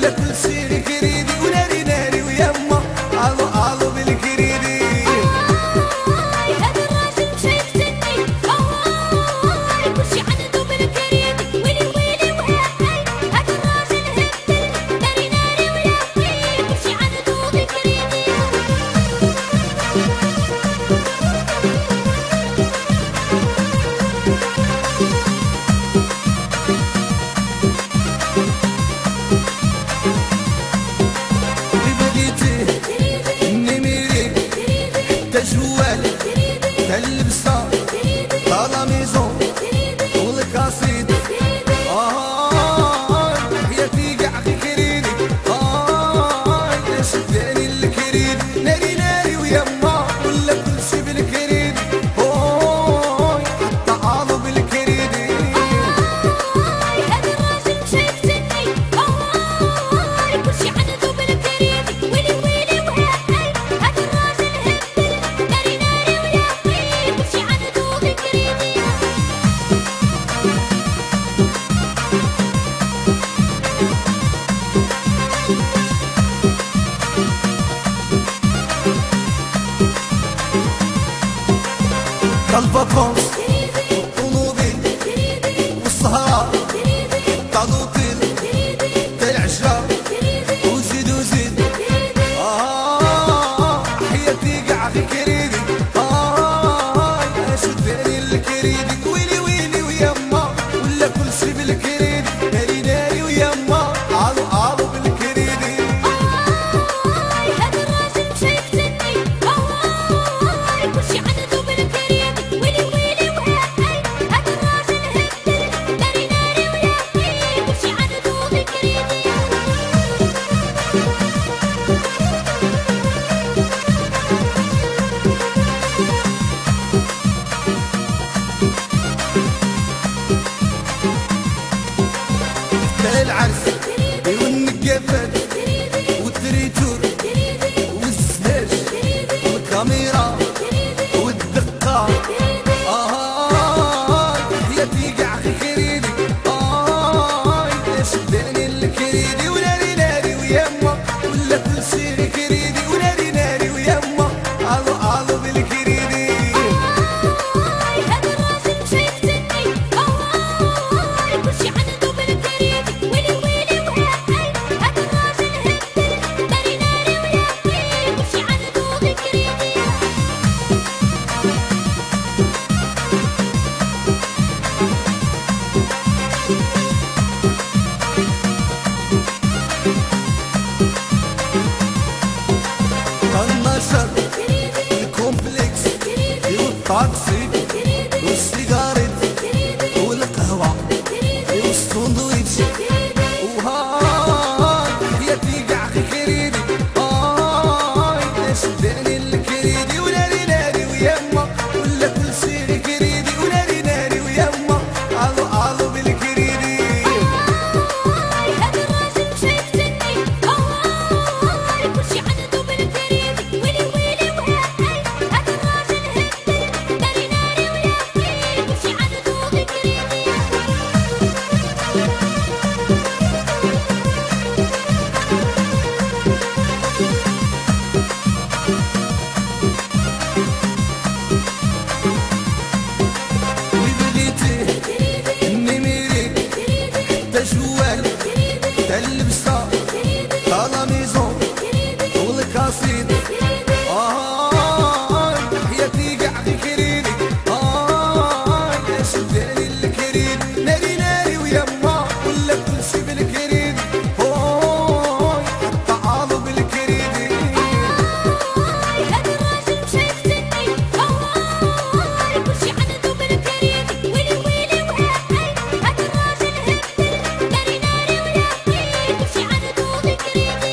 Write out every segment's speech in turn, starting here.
ولا كل شي كريدي وناري ناري ويما عالو عالو بالكريدي. هذا الراجل مشى يفتني كل شي عنده بالكريدي ويلي ويلي وهاي. هذا الراجل هبل ناري ناري وياي كل شي عنده بالكريدي. جوال تلبسة طالا ميزون والقصيد حياتي قاع في كريدي شداني الكريد ناري ناري ويما ولا كل شي بالكريد حتى عالو بالكريدي. هذا الراجل مشى يفتني كل شي عنده بالكريدي ويلي ويلي وهاي. هذا الراجل هبل ناري ناري وياي كل شي عنده بالكريدي. الفاكونس والطوموبيل والسهرة تاع لوطيل تاع العشرة وزيد وزيد حياتي قاع في كريدي شداني الكريدي ويلي ويلي ويما ولا كل شي بالكريدي ناري ناري ويما عالو عالو بالكريدي. هذا الراجل مشى يفتني كل شي عنده بالكريدي ويلي ويلي وهاي. هذا الراجل هبل ناري ناري وياي كل شي عنده بالكريدي. تاع العرس والنقافات والتريتور والزلاج والكاميرا والدقة حياتي قاع في كريدي شداني الكريدي وناري ناري ويما ولا كل شي كريدي وناري ناري ويما عالو عالو بالكريدي. هذا الراجل مشى يفتني كل شي عنده بالكريدي ويلي ويلي وهاي. هذا الراجل هبل ناري ناري وياي كل شي عنده بالكريدي. النشر الكومبلكس والطاكسي والسيجاريت والقهوة والسندويتش حياتي قاع في كريدي شداني الكريدي وناري ناري ويما ولا كل شي كريدي وناري ناري ويما عالو عالو بالكريدي. هذا الراجل مشى يفتني كل شي عنده بالكريدي ويلي ويلي وهاي. هذا الراجل هبل ناري ناري وياي كل شي عنده بالكريدي. وبليتي النميري حتى جوال تلبسة طالا ميزون والقصيد حياتي قاع في كريدي شداني الكريد ناري ناري ويما ولا كل شي بالكريد حتى عالو بالكريدي. هذا الراجل مشى يفتني كل شي عنده بالكريدي ويلي ويلي وهاي. هذا الراجل هبل ناري ناري وياي كل شي عنده بالكريدي.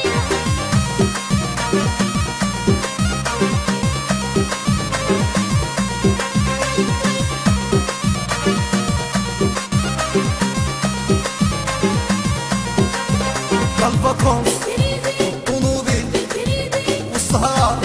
الفاكونس والطوموبيل والسهرة